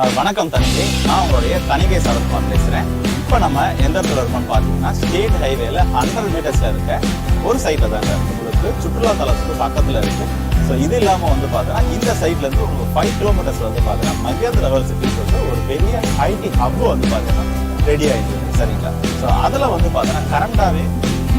வணக்கம் தனிகை, நான் உங்களுடைய தனிகை சரத்குமார் பேசுகிறேன். இப்போ நம்ம எந்த இடத்துல இருக்கோம்னு பார்த்தீங்கன்னா ஸ்டேட் ஹைவேல 100 மீட்டர்ஸில் இருக்க ஒரு சைட்டில் தாங்க உங்களுக்கு சுற்றுலா தலத்துக்கு பக்கத்தில் இருக்கு. ஸோ இது இல்லாமல் வந்து பார்த்தீங்கன்னா இந்த சைட்லேருந்து உங்களுக்கு 5 கிலோமீட்டர்ஸ் வந்து பார்த்தீங்கன்னா மகேந்திர லெவல் சிட்டிஸ் வந்து ஒரு பெரிய ஐடி ஹப் வந்து பார்த்தீங்கன்னா ரெடி ஆகிட்டு சரிங்களா. ஸோ அதில் வந்து பார்த்தீங்கன்னா கரண்டாகவே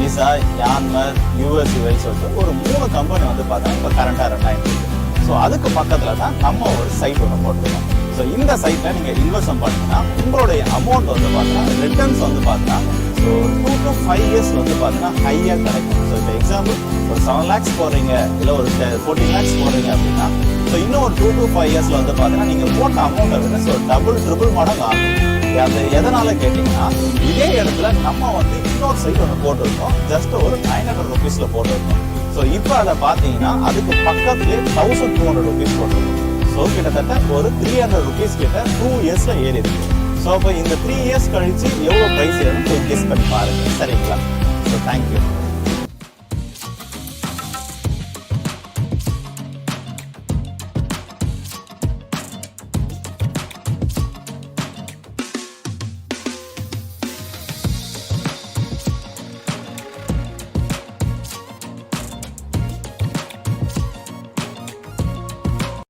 விசா, யான்மர், யூஎஸ்யூஐ சொல்லிட்டு ஒரு 3 கம்பெனி வந்து பார்த்தீங்கன்னா இப்போ கரண்டாக ரன் ஆகிட்டு இருக்கு. ஸோ அதுக்கு பக்கத்தில் தான் நம்ம ஒரு சைட் ஒன்று போட்டுருக்கோம். ஸோ இந்த சைட்டில் நீங்கள் இன்வெஸ்ட் பண்ணிங்கன்னா உங்களுடைய அமௌண்ட் வந்து பார்த்தீங்கன்னா ரிட்டர்ன்ஸ் வந்து பார்த்தீங்கன்னா ஸோ 2 to 5 years வந்து பார்த்தீங்கன்னா ஹையாக கிடைக்கும். ஸோ இப்போ எக்ஸாம்பிள் ஒரு 7 lakhs போடுறீங்க, இல்லை ஒரு 14 lakhs போடுறீங்க அப்படின்னா ஸோ இன்னும் ஒரு 2 to 5 years வந்து பார்த்தீங்கன்னா நீங்கள் போட்ட அமௌண்ட்டை விட ஸோ ட்ரிபிள் மடங்கு ஆகும். அது எதனால கேட்டிங்கன்னா இதே இடத்துல நம்ம வந்து இன்னொரு சைட் ஒன்று போட்டிருக்கோம், ஜஸ்ட் ஒரு 900 rupeesல போட்டிருக்கோம். ஸோ இப்போ அதை பார்த்தீங்கன்னா அதுக்கு பக்கத்துலேயே 1200 rupees போட்டிருக்கோம். ஸோ கிட்டத்தட்ட ஒரு 300 rupees கிட்ட 2 yearsல ஏறி இருக்கு. ஸோ அப்போ இந்த 3 years கழிச்சு எவ்வளோ ப்ரைஸ் ஏறுன்னு கெஸ் பண்ணி பாருங்க சரிங்களா. So thank you.